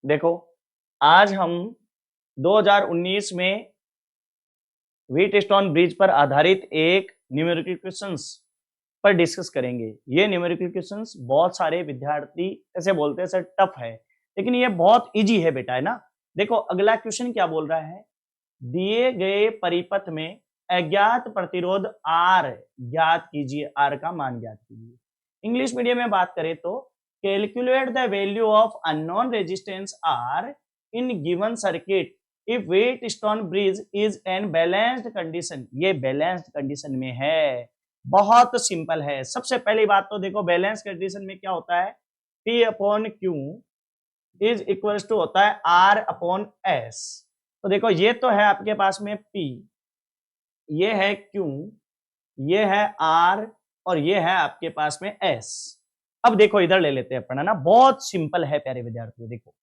देखो, आज हम 2019 में व्हीटस्टोन ब्रिज पर आधारित एक न्यूमेरिकल क्वेश्चंस पर डिस्कस करेंगे। ये न्यूमेरिकल क्वेश्चंस बहुत सारे विद्यार्थी ऐसे बोलते हैं सर टफ है, लेकिन ये बहुत इजी है बेटा, है ना। देखो अगला क्वेश्चन क्या बोल रहा है, दिए गए परिपथ में अज्ञात प्रतिरोध R ज्ञात कीजिए, R का मान ज्ञात कीजिए। इंग्लिश मीडियम में बात करें तो calculate the value of unknown resistance R in given circuit if Wheatstone bridge is an balanced condition. ये बैलेंस्ड कंडीशन में है, बहुत सिंपल है। सबसे पहली बात तो देखो बैलेंस कंडीशन में क्या होता है, P upon Q is equal to होता है R अपॉन S। तो देखो ये तो है आपके पास में P, ये है Q, ये है R और ये है आपके पास में S। अब देखो इधर ले लेते हैं अपन, है ना, बहुत सिंपल है प्यारे विद्यार्थियों। देखो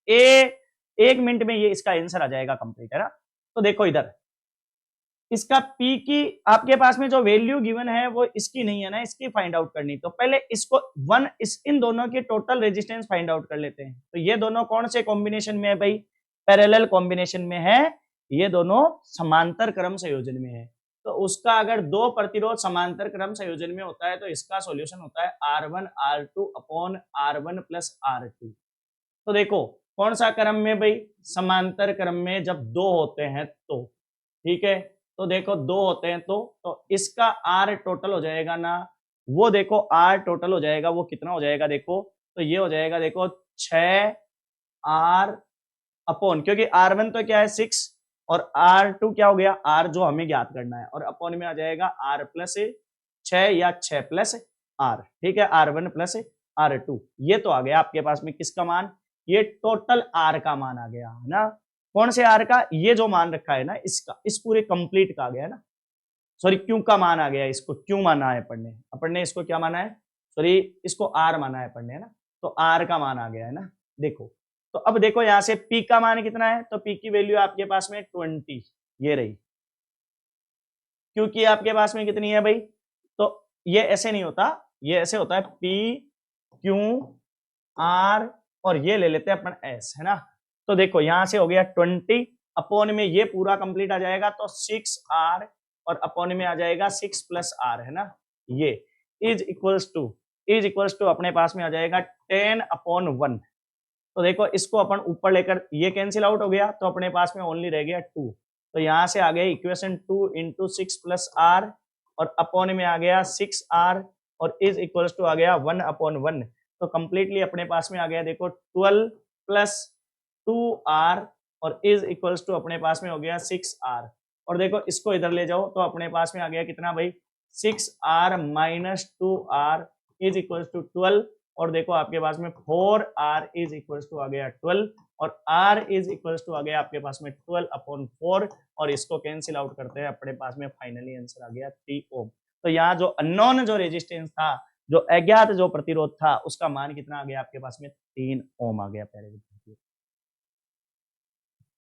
एक मिनट में ये इसका आंसर आ जाएगा कंप्लीट, है ना। तो देखो इधर इसका P की आपके पास में जो वैल्यू गिवन है वो इसकी नहीं है ना, इसकी फाइंड आउट करनी। तो पहले इसको इन दोनों की टोटल रेजिस्टेंस फाइंड आउट कर लेते हैं। तो ये दोनों कौन से कॉम्बिनेशन में है भाई, पैरेलल कॉम्बिनेशन में है, ये दोनों समांतर क्रम संयोजन में है। तो उसका अगर दो प्रतिरोध समांतर क्रम संयोजन में होता है तो इसका सॉल्यूशन होता है R1 R2 upon R1 plus R2। तो देखो कौन सा क्रम में भाई, समांतर क्रम में जब दो होते हैं तो, ठीक है। तो देखो दो होते हैं तो इसका R टोटल हो जाएगा ना, वो देखो R टोटल हो जाएगा, वो कितना हो जाएगा देखो, तो ये हो जाएगा देखो 6R अपॉन, क्योंकि R1 तो क्या है 6 और R2 क्या हो गया R जो हमें ज्ञात करना है, और अपॉन में आ जाएगा R प्लस 6 या 6 प्लस R, ठीक है, R1 प्लस R2। ये तो आ गया आपके पास में किसका मान, ये टोटल R का मान आ गया, है ना। कौन से R का, ये जो मान रखा है ना इसका, इस पूरे कंप्लीट का आ गया ना, सॉरी क्यू का मान आ गया, इसको क्यू माना है अपन ने इसको क्या माना है, सॉरी इसको R माना है अपन ने, है ना। तो R का मान आ गया है ना। देखो तो अब देखो यहां से P का मान कितना है, तो P की वैल्यू आपके पास में 20, ये रही। Q की आपके पास में कितनी है भाई, तो ये ऐसे नहीं होता, ये ऐसे होता है P Q R और ये ले लेते हैं अपन S, है ना। तो देखो यहां से हो गया 20 अपॉन में ये पूरा कंप्लीट आ जाएगा तो 6R और अपॉन में आ जाएगा 6 प्लस R, है ना। ये इज इक्वल्स टू अपने पास में आ जाएगा 10 अपॉन 1। तो देखो इसको अपन ऊपर लेकर ये कैंसिल आउट हो गया तो अपने पास में ओनली रह गया 2। तो यहां से आ गया इक्वेशन 2 इंटू 6 प्लस R और अपॉन में आ गया 6R और इज इक्वल्स टू आ गया 1 अपॉन 1। तो कंप्लीटली अपने पास में आ गया देखो 12 प्लस 2R और इज इक्वल्स टू अपने पास में हो गया 6R। और देखो इसको इधर ले जाओ तो अपने पास में आ गया कितना भाई, 6R minus 2R is equals to 12। और देखो आपके पास में 4R इज इक्वल्स टू आ गया 12 और R इज इक्वल्स टू आ गया आपके पास में 12 अपॉन 4 और इसको कैंसिल आउट करते हैं अपने पास में फाइनली आंसर आ गया 3 ओम। तो यहाँ जो अननोन जो रेजिस्टेंस था, जो अज्ञात जो प्रतिरोध था, उसका मान कितना आ गया आपके पास में 3 ओम आ गया। पहले